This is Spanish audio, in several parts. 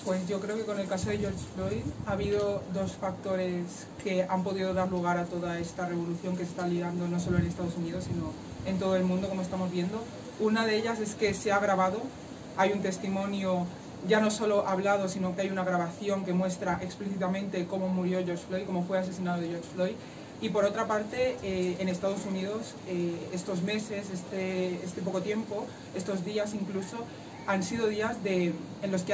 Pues yo creo que con el caso de George Floyd ha habido dos factores que han podido dar lugar a toda esta revolución que se está liderando no solo en Estados Unidos, sino en todo el mundo, como estamos viendo. Una de ellas es que se ha grabado, hay un testimonio ya no solo hablado, sino que hay una grabación que muestra explícitamente cómo murió George Floyd, cómo fue asesinado George Floyd. Y por otra parte, en Estados Unidos, estos meses, este poco tiempo, estos días incluso, han sido días en los que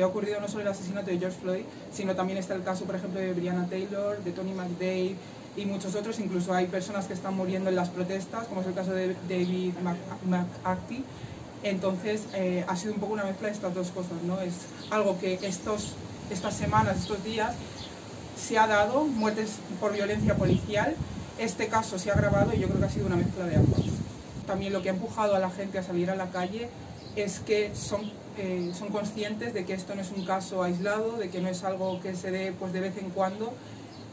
ha ocurrido no solo el asesinato de George Floyd, sino también está el caso, por ejemplo, de Breonna Taylor, de Tony McDade y muchos otros. Incluso hay personas que están muriendo en las protestas, como es el caso de David McAtee. Entonces, ha sido un poco una mezcla de estas dos cosas, ¿no? Es algo que estas semanas, estos días, se ha dado, muertes por violencia policial. Este caso se ha grabado y yo creo que ha sido una mezcla de ambos. También lo que ha empujado a la gente a salir a la calle es que son conscientes de que esto no es un caso aislado, de que no es algo que se dé pues de vez en cuando,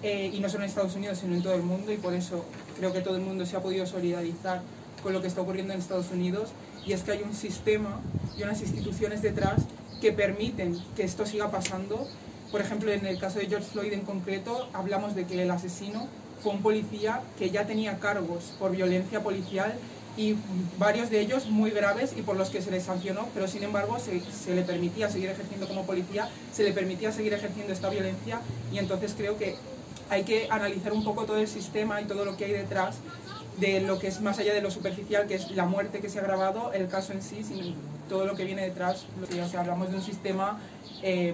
y no solo en Estados Unidos sino en todo el mundo, y por eso creo que todo el mundo se ha podido solidarizar con lo que está ocurriendo en Estados Unidos, y es que hay un sistema y unas instituciones detrás que permiten que esto siga pasando. Por ejemplo, en el caso de George Floyd en concreto, hablamos de que el asesino fue un policía que ya tenía cargos por violencia policial, y varios de ellos muy graves y por los que se le sancionó, pero sin embargo se le permitía seguir ejerciendo como policía, se le permitía seguir ejerciendo esta violencia. Y entonces creo que hay que analizar un poco todo el sistema y todo lo que hay detrás de lo que es más allá de lo superficial, que es la muerte que se ha grabado, el caso en sí, sino todo lo que viene detrás. O sea, hablamos de un sistema,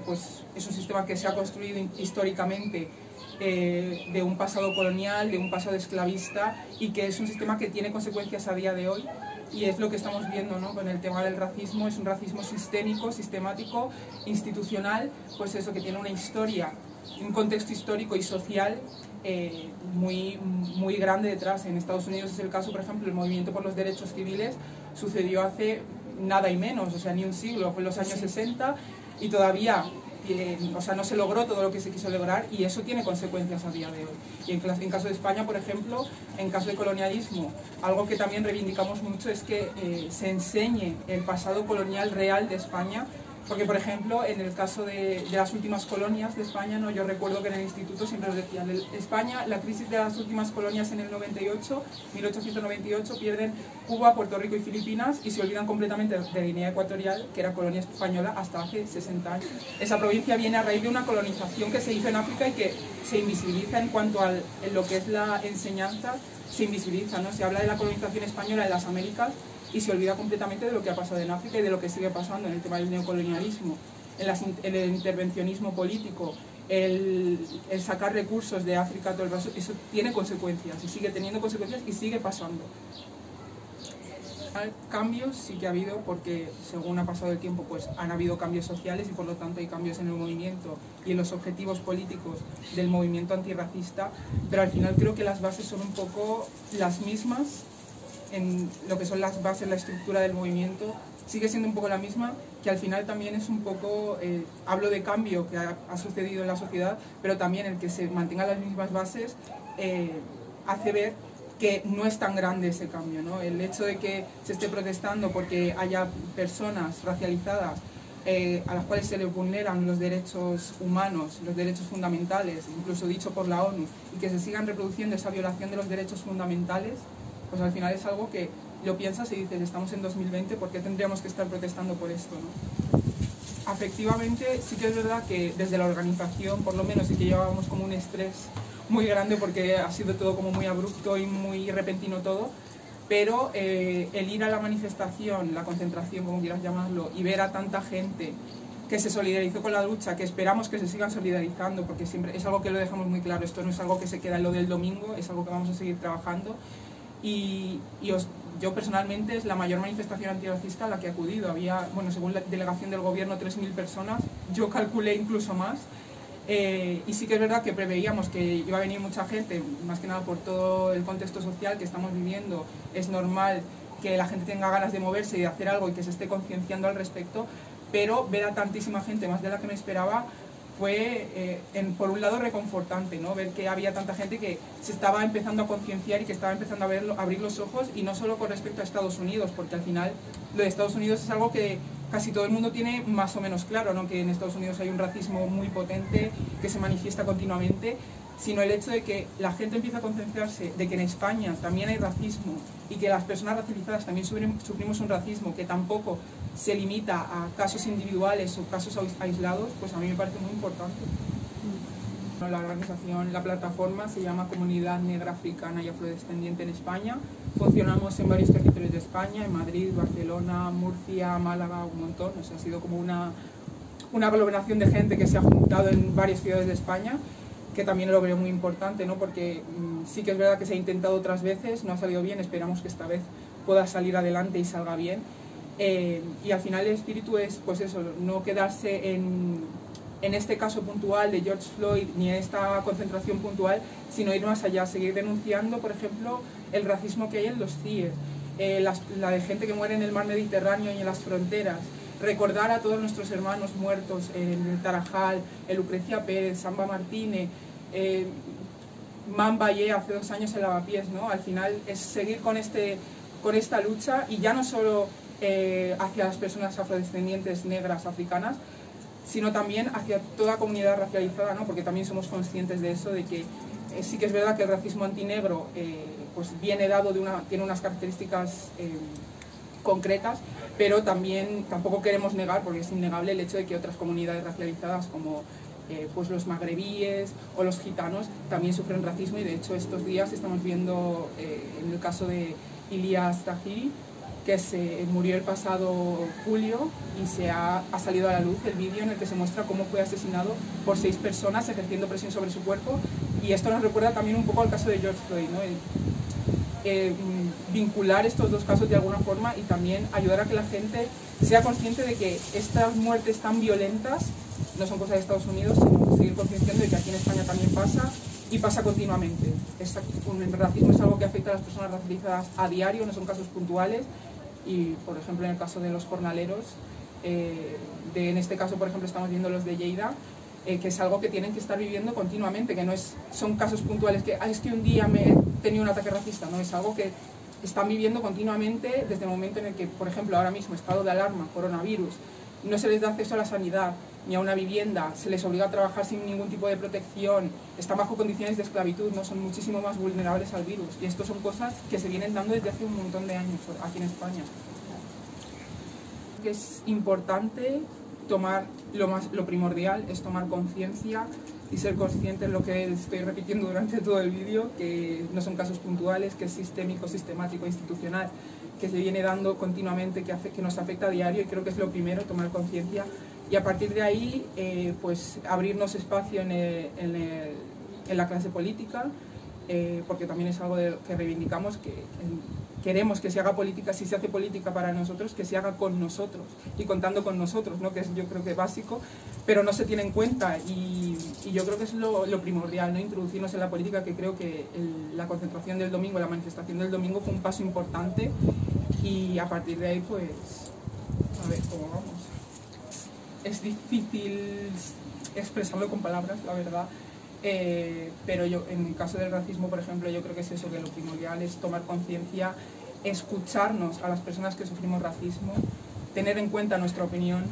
pues es un sistema que se ha construido históricamente, de un pasado colonial, de un pasado esclavista, y que es un sistema que tiene consecuencias a día de hoy, y es lo que estamos viendo, ¿no? Con el tema del racismo. Es un racismo sistémico, sistemático, institucional, pues eso, que tiene una historia, un contexto histórico y social muy grande detrás. En Estados Unidos es el caso, por ejemplo, el movimiento por los derechos civiles sucedió hace nada y menos, o sea, ni un siglo, fue en los años 60, y todavía o sea, no se logró todo lo que se quiso lograr, y eso tiene consecuencias a día de hoy. Y en caso de España, por ejemplo, en caso de colonialismo, algo que también reivindicamos mucho es que se enseñe el pasado colonial real de España, porque, por ejemplo, en el caso de las últimas colonias de España, ¿no? Yo recuerdo que en el instituto siempre nos decían: España, la crisis de las últimas colonias en el 98, 1898, pierden Cuba, Puerto Rico y Filipinas, y se olvidan completamente de Guinea Ecuatorial, que era colonia española hasta hace 60 años. Esa provincia viene a raíz de una colonización que se hizo en África y que se invisibiliza en cuanto a lo que es la enseñanza, se invisibiliza, ¿no? Se habla de la colonización española en las Américas y se olvida completamente de lo que ha pasado en África y de lo que sigue pasando en el tema del neocolonialismo, en el intervencionismo político, el sacar recursos de África, todo el resto. Eso tiene consecuencias y sigue teniendo consecuencias y sigue pasando. Cambios sí que ha habido, porque según ha pasado el tiempo pues han habido cambios sociales, y por lo tanto hay cambios en el movimiento y en los objetivos políticos del movimiento antirracista, pero al final creo que las bases son un poco las mismas. En lo que son las bases, la estructura del movimiento sigue siendo un poco la misma, que al final también es un poco, hablo de cambio que ha sucedido en la sociedad, pero también el que se mantengan las mismas bases hace ver que no es tan grande ese cambio, ¿no? El hecho de que se esté protestando porque haya personas racializadas a las cuales se les vulneran los derechos humanos, los derechos fundamentales, incluso dicho por la ONU, y que se sigan reproduciendo esa violación de los derechos fundamentales, pues al final es algo que lo piensas y dices: estamos en 2020, ¿por qué tendríamos que estar protestando por esto, ¿no? Afectivamente sí que es verdad que desde la organización, por lo menos, sí que llevábamos como un estrés muy grande, porque ha sido todo como muy abrupto y muy repentino todo, pero el ir a la manifestación, la concentración, como quieras llamarlo, y ver a tanta gente que se solidarizó con la lucha, que esperamos que se sigan solidarizando, porque siempre es algo que lo dejamos muy claro: esto no es algo que se queda en lo del domingo, es algo que vamos a seguir trabajando. Yo personalmente es la mayor manifestación antirracista a la que he acudido. Había, bueno, según la delegación del gobierno, 3.000 personas, yo calculé incluso más, y sí que es verdad que preveíamos que iba a venir mucha gente, más que nada por todo el contexto social que estamos viviendo. Es normal que la gente tenga ganas de moverse y de hacer algo y que se esté concienciando al respecto, pero ver a tantísima gente, más de la que me esperaba, fue por un lado reconfortante, ¿no? Ver que había tanta gente que se estaba empezando a concienciar y que estaba empezando a abrir los ojos, y no solo con respecto a Estados Unidos, porque al final lo de Estados Unidos es algo que casi todo el mundo tiene más o menos claro, ¿no?, que en Estados Unidos hay un racismo muy potente que se manifiesta continuamente, sino el hecho de que la gente empieza a concienciarse de que en España también hay racismo y que las personas racializadas también sufrimos un racismo que tampoco se limita a casos individuales o casos aislados, pues a mí me parece muy importante. La organización, la plataforma se llama Comunidad Negra Africana y Afrodescendiente en España. Funcionamos en varios territorios de España, en Madrid, Barcelona, Murcia, Málaga, un montón. O sea, ha sido como una aglomeración de gente que se ha juntado en varias ciudades de España, que también lo veo muy importante, ¿no?, porque sí que es verdad que se ha intentado otras veces, no ha salido bien, esperamos que esta vez pueda salir adelante y salga bien. Y al final el espíritu es, pues eso, no quedarse en este caso puntual de George Floyd ni en esta concentración puntual, sino ir más allá, seguir denunciando, por ejemplo, el racismo que hay en los CIE, la de gente que muere en el mar Mediterráneo y en las fronteras, recordar a todos nuestros hermanos muertos en el Tarajal, en Lucrecia Pérez, Samba Martínez, Man Valle hace 2 años en Lavapiés, ¿no? Al final es seguir con esta lucha, y ya no solo hacia las personas afrodescendientes negras africanas, sino también hacia toda comunidad racializada, ¿no?, porque también somos conscientes de eso, de que sí que es verdad que el racismo antinegro pues viene dado tiene unas características concretas, pero también tampoco queremos negar, porque es innegable el hecho de que otras comunidades racializadas como pues los magrebíes o los gitanos también sufren racismo, y de hecho estos días estamos viendo en el caso de Ilyas Tahiri, que se murió el pasado julio, y ha salido a la luz el vídeo en el que se muestra cómo fue asesinado por 6 personas ejerciendo presión sobre su cuerpo, y esto nos recuerda también un poco al caso de George Floyd, ¿no? Vincular estos dos casos de alguna forma y también ayudar a que la gente sea consciente de que estas muertes tan violentas no son cosas de Estados Unidos, sino seguir concienciando de que aquí en España también pasa, y pasa continuamente. El racismo es algo que afecta a las personas racializadas a diario, no son casos puntuales. Y, por ejemplo, en el caso de los jornaleros, en este caso, por ejemplo, estamos viendo los de Lleida, que es algo que tienen que estar viviendo continuamente, que no son casos puntuales, que es que un día me he tenido un ataque racista, no, es algo que están viviendo continuamente desde el momento en el que, por ejemplo, ahora mismo, estado de alarma, coronavirus, no se les da acceso a la sanidad ni a una vivienda, se les obliga a trabajar sin ningún tipo de protección, están bajo condiciones de esclavitud, ¿no?, son muchísimo más vulnerables al virus, y esto son cosas que se vienen dando desde hace un montón de años aquí en España. Que es importante lo primordial es tomar conciencia y ser conscientes, lo que estoy repitiendo durante todo el vídeo, que no son casos puntuales, que es sistémico, sistemático, institucional, que se viene dando continuamente, que nos afecta a diario, y creo que es lo primero, tomar conciencia, y a partir de ahí pues abrirnos espacio en la clase política, porque también es algo que reivindicamos, que queremos que se haga política, si se hace política para nosotros, que se haga con nosotros y contando con nosotros, ¿no?, que es, yo creo que básico, pero no se tiene en cuenta, y yo creo que es lo primordial, ¿no?, introducirnos en la política, que creo que la concentración del domingo, la manifestación del domingo fue un paso importante, y a partir de ahí pues a ver cómo vamos. Es difícil expresarlo con palabras, la verdad, pero en el caso del racismo, por ejemplo, yo creo que es eso, que lo primordial es tomar conciencia, escucharnos a las personas que sufrimos racismo, tener en cuenta nuestra opinión,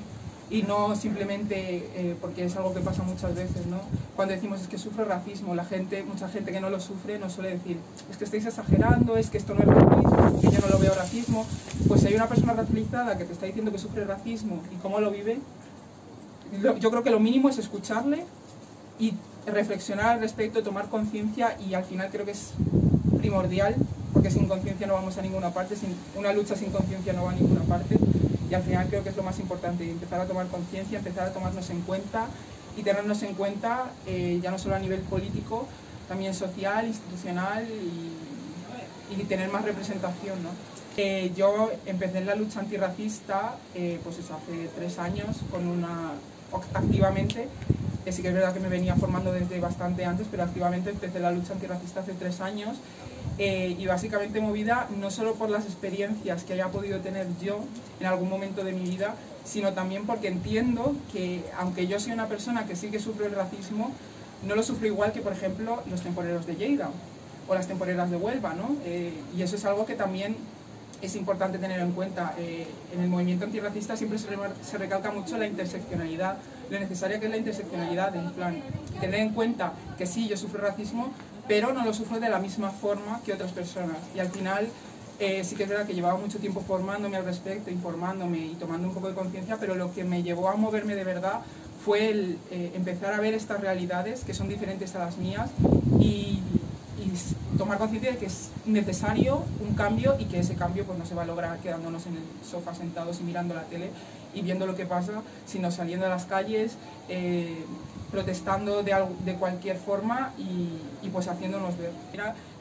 y no simplemente, porque es algo que pasa muchas veces, ¿no?, cuando decimos es que sufro racismo, mucha gente que no lo sufre nos suele decir es que estáis exagerando, es que esto no es racismo, que yo no lo veo racismo. Pues si hay una persona racializada que te está diciendo que sufre racismo y cómo lo vive, yo creo que lo mínimo es escucharle y reflexionar al respecto, tomar conciencia, y al final creo que es primordial, porque sin conciencia no vamos a ninguna parte, una lucha sin conciencia no va a ninguna parte, y al final creo que es lo más importante, empezar a tomar conciencia, empezar a tomarnos en cuenta y tenernos en cuenta ya no solo a nivel político, también social, institucional, y tener más representación, ¿no? Yo empecé en la lucha antirracista pues eso, hace 3 años activamente. Sí que es verdad que me venía formando desde bastante antes, pero activamente empecé la lucha antirracista hace 3 años, y básicamente movida no solo por las experiencias que haya podido tener yo en algún momento de mi vida, sino también porque entiendo que, aunque yo soy una persona que sí que sufre el racismo, no lo sufro igual que, por ejemplo, los temporeros de Lleida o las temporeras de Huelva, ¿no? Y eso es algo que también es importante tener en cuenta. En el movimiento antirracista siempre se recalca mucho la interseccionalidad, lo necesaria que es la interseccionalidad, en plan, tener en cuenta que sí, yo sufro racismo, pero no lo sufro de la misma forma que otras personas. Y al final, sí que es verdad que llevaba mucho tiempo formándome al respecto, informándome y tomando un poco de conciencia, pero lo que me llevó a moverme de verdad fue el empezar a ver estas realidades que son diferentes a las mías y tomar conciencia de que es necesario un cambio y que ese cambio pues no se va a lograr quedándonos en el sofá sentados y mirando la tele y viendo lo que pasa, sino saliendo a las calles, protestando de cualquier forma y pues haciéndonos ver.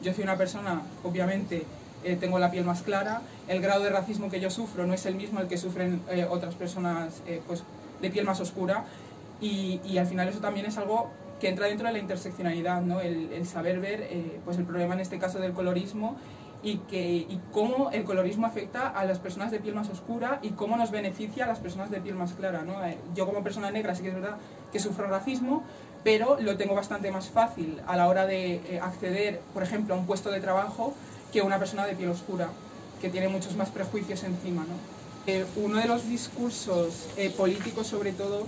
Yo soy una persona, obviamente, tengo la piel más clara, el grado de racismo que yo sufro no es el mismo al que sufren otras personas pues, de piel más oscura y al final eso también es algo que entra dentro de la interseccionalidad, ¿no? El saber ver pues el problema en este caso del colorismo y cómo el colorismo afecta a las personas de piel más oscura y cómo nos beneficia a las personas de piel más clara, ¿no? Yo como persona negra sí que es verdad que sufro racismo, pero lo tengo bastante más fácil a la hora de acceder, por ejemplo, a un puesto de trabajo que una persona de piel oscura, que tiene muchos más prejuicios encima, ¿no? Uno de los discursos políticos, sobre todo,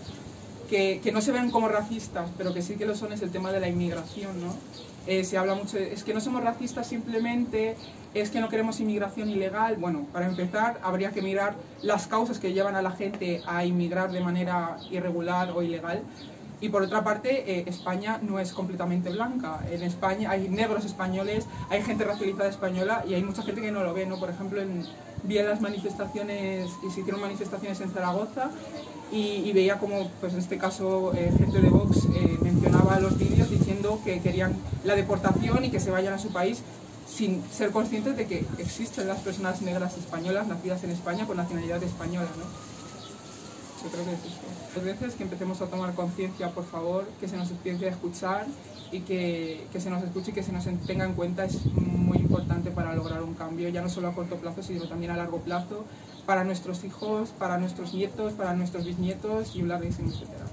que no se ven como racistas, pero que sí que lo son, es el tema de la inmigración, ¿no? Se habla mucho de, es que no somos racistas simplemente, es que no queremos inmigración ilegal. Bueno, para empezar, habría que mirar las causas que llevan a la gente a inmigrar de manera irregular o ilegal. Y por otra parte, España no es completamente blanca. En España hay negros españoles, hay gente racializada española y hay mucha gente que no lo ve, ¿no? Por ejemplo, vi las manifestaciones, y se hicieron manifestaciones en Zaragoza y veía como, pues en este caso, gente de Vox mencionaba los vídeos diciendo que querían la deportación y que se vayan a su país sin ser conscientes de que existen las personas negras españolas nacidas en España con nacionalidad española, ¿no? Yo creo que es esto. Las veces que empecemos a tomar conciencia, por favor, que se nos empiece a escuchar y que se nos escuche y que se nos tenga en cuenta es muy importante para lograr un cambio, ya no solo a corto plazo, sino también a largo plazo, para nuestros hijos, para nuestros nietos, para nuestros bisnietos y un larguísimo etcétera.